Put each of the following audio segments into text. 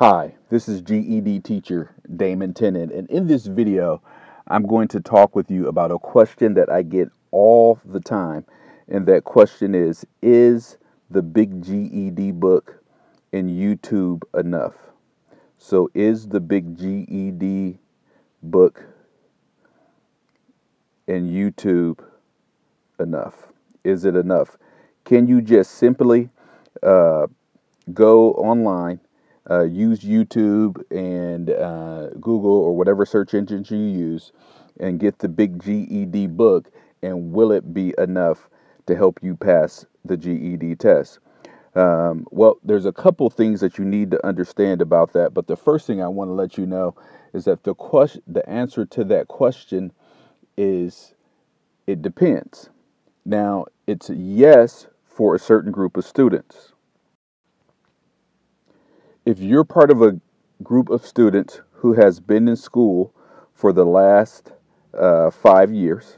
Hi, this is GED teacher Damon Tennant, and in this video, I'm going to talk with you about a question that I get all the time, and that question is the big GED book in YouTube enough? So is the big GED book in YouTube enough? Is it enough? Can you just simply go online, use YouTube and Google or whatever search engines you use, and get the big GED book, and will it be enough to help you pass the GED test? Well, there's a couple things that you need to understand about that, but the first thing I want to let you know is that the answer to that question is it depends. Now, it's a yes for a certain group of students. If you're part of a group of students who has been in school for the last 5 years,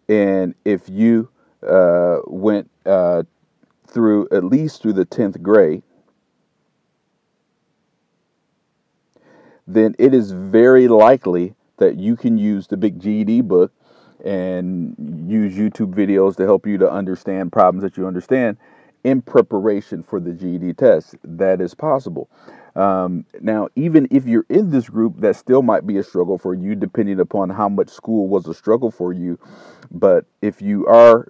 and if you went through at least through the 10th grade, then it is very likely that you can use the big GED book and use YouTube videos to help you to understand problems that you understand in preparation for the GED test. That is possible. Now, even if you're in this group, that still might be a struggle for you, depending upon how much school was a struggle for you. But if you are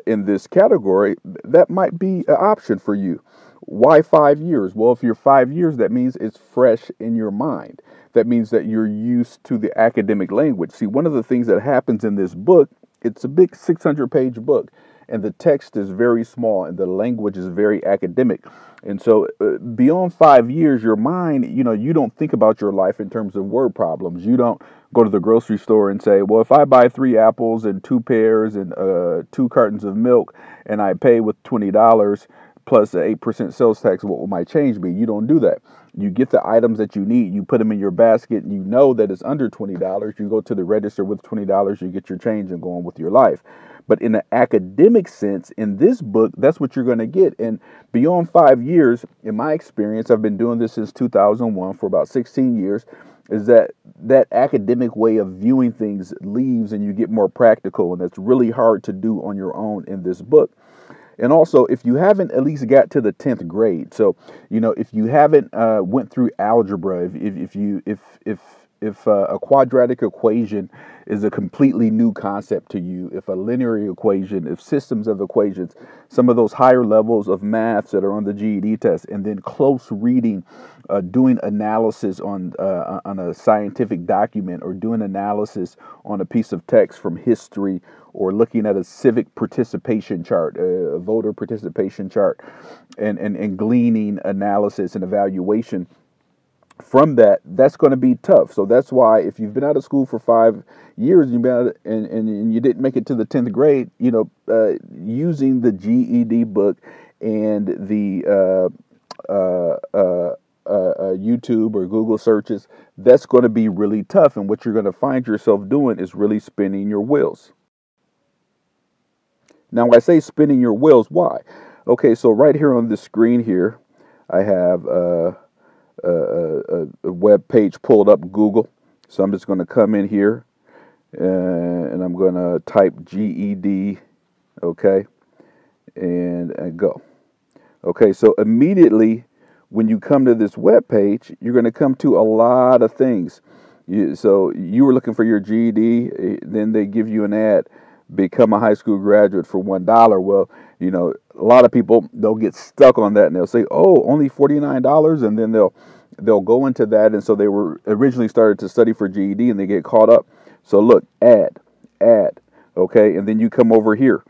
in this category, that might be an option for you. Why 5 years? Well, if you're 5 years, that means it's fresh in your mind. That means that you're used to the academic language. See, one of the things that happens in this book, it's a big 600-page book, and the text is very small, and the language is very academic. And so beyond 5 years, your mind, you don't think about your life in terms of word problems. You don't go to the grocery store and say, well, if I buy 3 apples and 2 pears and 2 cartons of milk, and I pay with $20 plus an 8% sales tax, what will my change be? You don't do that. You get the items that you need, you put them in your basket, and you know that it's under $20. You go to the register with $20, you get your change and go on with your life. But in an academic sense, in this book, that's what you're going to get. And beyond 5 years, in my experience, I've been doing this since 2001 for about 16 years, is that academic way of viewing things leaves and you get more practical. And that's really hard to do on your own in this book. And also, if you haven't at least got to the 10th grade, so if you haven't went through algebra, if a quadratic equation is a completely new concept to you, if a linear equation, if systems of equations, some of those higher levels of maths that are on the GED test, and then close reading, doing analysis on a scientific document, or doing analysis on a piece of text from history, or looking at a civic participation chart, a voter participation chart, and gleaning analysis and evaluation from that's going to be tough. So that's why if you've been out of school for 5 years, you've been out, and you didn't make it to the 10th grade, using the GED book and the YouTube or Google searches, that's going to be really tough. And what you're going to find yourself doing is really spinning your wheels. Now, I say spinning your wheels. Why? Okay, so right here on the screen here, I have a web page pulled up, Google. So I'm just going to come in here and I'm going to type GED, okay, and go. Okay, so immediately when you come to this web page, you're going to come to a lot of things. So you were looking for your GED, then they give you an ad, become a high school graduate for $1. Well, a lot of people, they'll get stuck on that and they'll say, oh, only $49, and then they'll go into that. And so they were originally started to study for GED and they get caught up. So look, ad, okay, and then you come over here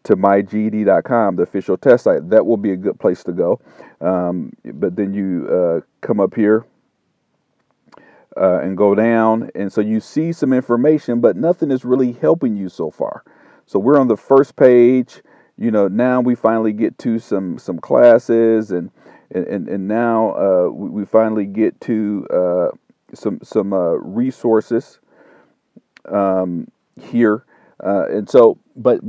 to myged.com, the official test site. That will be a good place to go. But then you come up here and go down, and so you see some information, but nothing is really helping you so far. So we're on the first page. Now we finally get to some classes, and now we finally get to some resources here. And so, but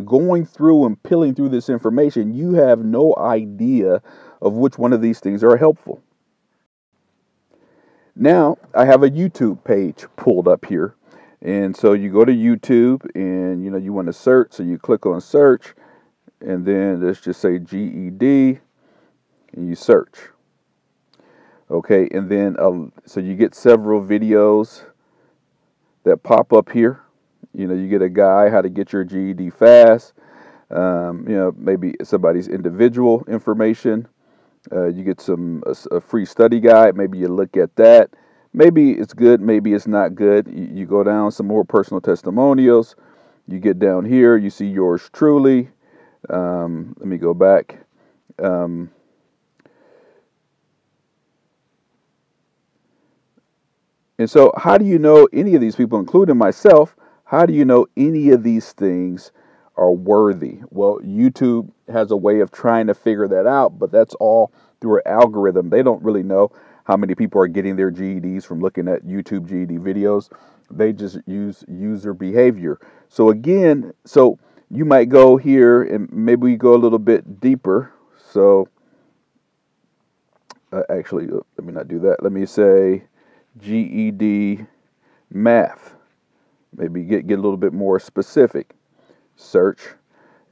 going through and peeling through this information, you have no idea of which one of these things are helpful. Now, I have a YouTube page pulled up here. And so you go to YouTube and, you want to search. So you click on search and then let's just say GED and you search. Okay. And then, so you get several videos that pop up here. You get a guide how to get your GED fast. Maybe somebody's individual information. You get a free study guide. Maybe you look at that. Maybe it's good. Maybe it's not good. You go down, some more personal testimonials. You get down here. You see yours truly. Let me go back. And so how do you know any of these people, including myself, how do you know any of these things are worthy? Well, YouTube has a way of trying to figure that out, but that's all through an algorithm. They don't really know how many people are getting their GEDs from looking at YouTube GED videos. They just use user behavior. So again, you might go here and maybe we go a little bit deeper. So actually, let me not do that. Let me say GED Math. Maybe get a little bit more specific. Search.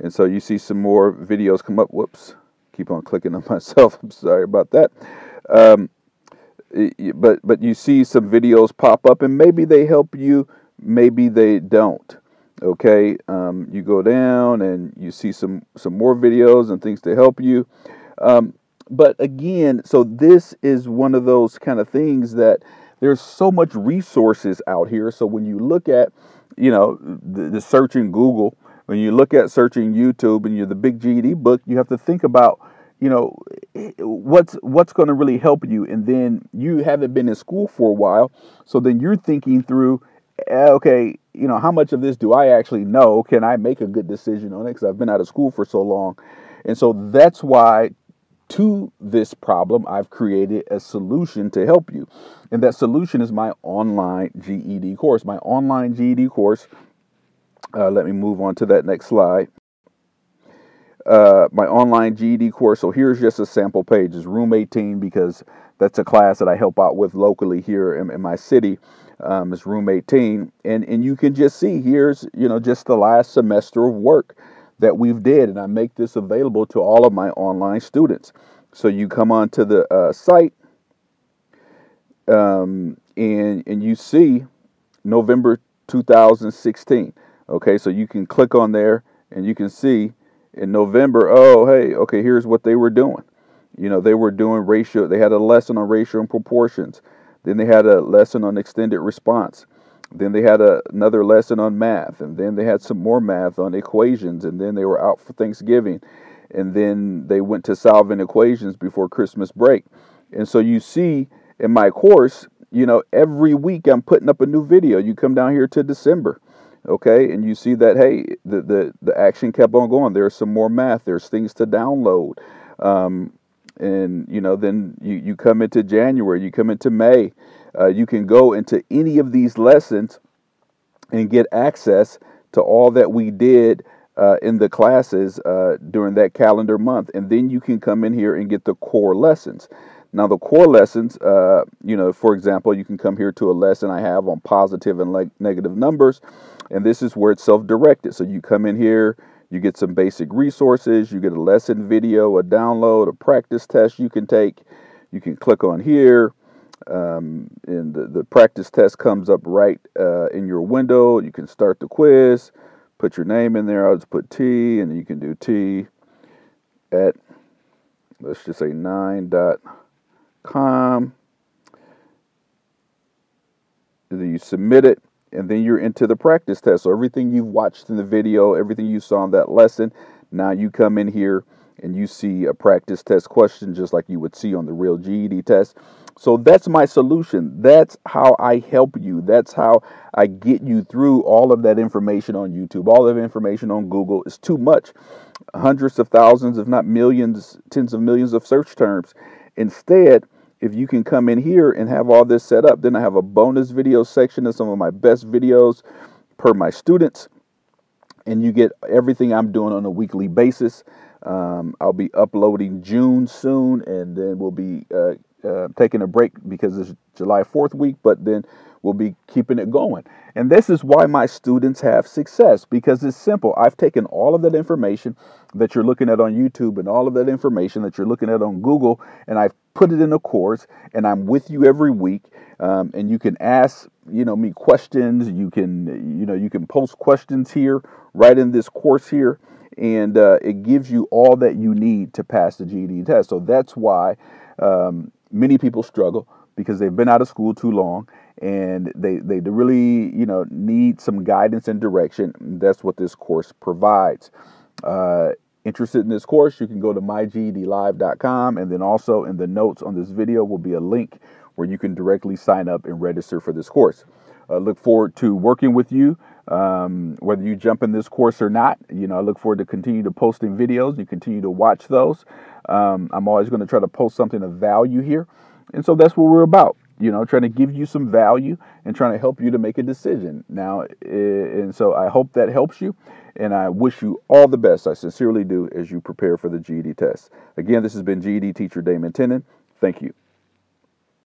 And so you see some more videos come up. Whoops. Keep on clicking on myself. I'm sorry about that. But you see some videos pop up and maybe they help you, maybe they don't. Okay. You go down and you see some more videos and things to help you. But again, so this is one of those kind of things that there's so much resources out here. So when you look at, the search in Google, when you look at searching YouTube and you're the big GED book, you have to think about, what's going to really help you. And then you haven't been in school for a while. So then you're thinking through, okay, how much of this do I actually know? Can I make a good decision on it? Because I've been out of school for so long. And so that's why to this problem, I've created a solution to help you. And that solution is my online GED course. My online GED course, let me move on to that next slide. My online GED course. So here's just a sample page. It's room 18 because that's a class that I help out with locally here in my city. It's room 18. And you can just see here's, just the last semester of work that we've did. And I make this available to all of my online students. So you come onto the site and you see November 2016. Okay, so you can click on there and you can see in November, oh, hey, okay, here's what they were doing. They were doing ratio. They had a lesson on ratio and proportions. Then they had a lesson on extended response. Then they had another lesson on math. And then they had some more math on equations. And then they were out for Thanksgiving. And then they went to solving equations before Christmas break. And so you see in my course, every week I'm putting up a new video. You come down here to December. Okay, and you see that, hey, the action kept on going. There's some more math. There's things to download. And, then you come into January, you come into May. You can go into any of these lessons and get access to all that we did in the classes during that calendar month. And then you can come in here and get the core lessons. Now, the core lessons, for example, you can come here to a lesson I have on positive and negative numbers. And this is where it's self-directed. So you come in here, you get some basic resources, you get a lesson video, a download, a practice test you can take. You can click on here, and the practice test comes up right in your window. You can start the quiz, put your name in there. I'll just put T, and you can do T at, let's just say 9.com. And then you submit it. And then you're into the practice test. So everything you've watched in the video, everything you saw in that lesson, now you come in here and you see a practice test question just like you would see on the real GED test. So that's my solution. That's how I help you. That's how I get you through all of that information on YouTube, all of the information on Google. It's too much. Hundreds of thousands, if not millions, tens of millions of search terms. Instead, if you can come in here and have all this set up, then I have a bonus video section of some of my best videos per my students. And you get everything I'm doing on a weekly basis. I'll be uploading June soon, and then we'll be taking a break because it's July 4th week, but then we'll be keeping it going. And this is why my students have success, because it's simple. I've taken all of that information that you're looking at on YouTube and all of that information that you're looking at on Google, and I've put it in a course, and I'm with you every week. And you can ask, me questions. You can post questions here, right in this course here. And it gives you all that you need to pass the GED test. So that's why many people struggle, because they've been out of school too long, and they really need some guidance and direction. That's what this course provides. Interested in this course, you can go to mygedlive.com, and then also in the notes on this video will be a link where you can directly sign up and register for this course. Look forward to working with you, whether you jump in this course or not. I look forward to continue to posting videos. You continue to watch those. I'm always going to try to post something of value here. And so that's what we're about, trying to give you some value and trying to help you to make a decision. Now, and so I hope that helps you, and I wish you all the best. I sincerely do, as you prepare for the GED test. Again, this has been GED teacher Damon Tennant. Thank you.